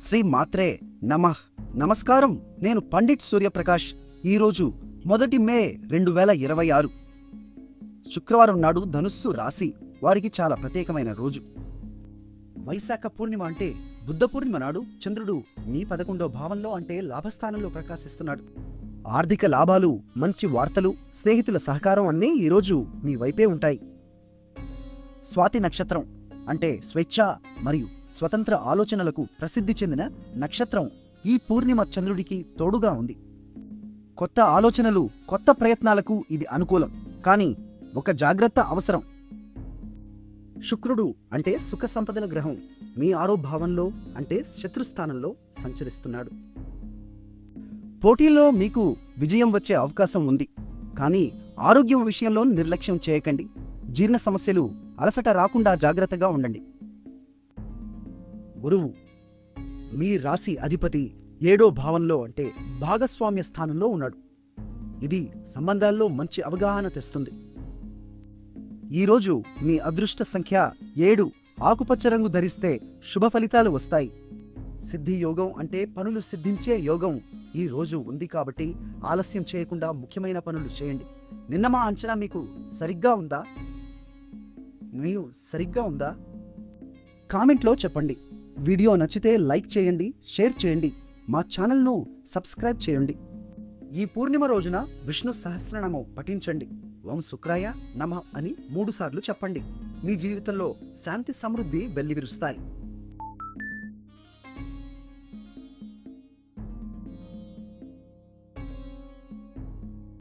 శ్రీ మాత్రే నమః. నమస్కారం. నేను పండిట్ సూర్యప్రకాష్. ఈరోజు 1 మే 2026 శుక్రవారం నాడు ధనుస్సు రాశి వారికి చాలా ప్రత్యేకమైన రోజు. వైశాఖ పూర్ణిమ అంటే బుద్ధ పూర్ణిమ నాడు చంద్రుడు మీ 11వ భావంలో అంటే లాభస్థానంలో ప్రకాశిస్తున్నాడు. ఆర్థిక లాభాలు, మంచి వార్తలు, స్నేహితుల సహకారం అన్నీ ఈరోజు మీ వైపే ఉంటాయి. స్వాతి నక్షత్రం అంటే స్వేచ్ఛ మరియు స్వతంత్ర ఆలోచనలకు ప్రసిద్ధి చెందిన నక్షత్రం ఈ పూర్ణిమ చంద్రుడికి తోడుగా ఉంది. కొత్త ఆలోచనలు, కొత్త ప్రయత్నాలకు ఇది అనుకూలం. కానీ ఒక జాగ్రత్త అవసరం. శుక్రుడు అంటే సుఖ సంపదల గ్రహం మీ 6వ భావంలో అంటే శత్రుస్థానంలో సంచరిస్తున్నాడు. పోటీల్లో మీకు విజయం వచ్చే అవకాశం ఉంది. కానీ ఆరోగ్యం విషయంలో నిర్లక్ష్యం చేయకండి. జీర్ణ సమస్యలు, అలసట రాకుండా జాగ్రత్తగా ఉండండి. గురువు మీ రాశి అధిపతి 7వ భావంలో అంటే భాగస్వామ్య స్థానంలో ఉన్నాడు. ఇది సంబంధాల్లో మంచి అవగాహన తెస్తుంది. ఈరోజు మీ అదృష్ట సంఖ్య 7. ఆకుపచ్చ రంగు ధరిస్తే శుభ ఫలితాలు వస్తాయి. సిద్ధి యోగం అంటే పనులు సిద్ధించే యోగం ఈ రోజు ఉంది. కాబట్టి ఆలస్యం చేయకుండా ముఖ్యమైన పనులు చేయండి. నిన్న మా అంచనా మీకు సరిగ్గా ఉందా? కామెంట్లో చెప్పండి. వీడియో నచ్చితే లైక్ చేయండి, షేర్ చేయండి, మా ఛానల్ను సబ్స్క్రైబ్ చేయండి. ఈ పూర్ణిమ రోజున విష్ణు సహస్రనామం పఠించండి. ఓం శుక్రాయ నమః అని 3 సార్లు చెప్పండి. మీ జీవితంలో శాంతి సమృద్ధి వెల్లివిరుస్తాయి.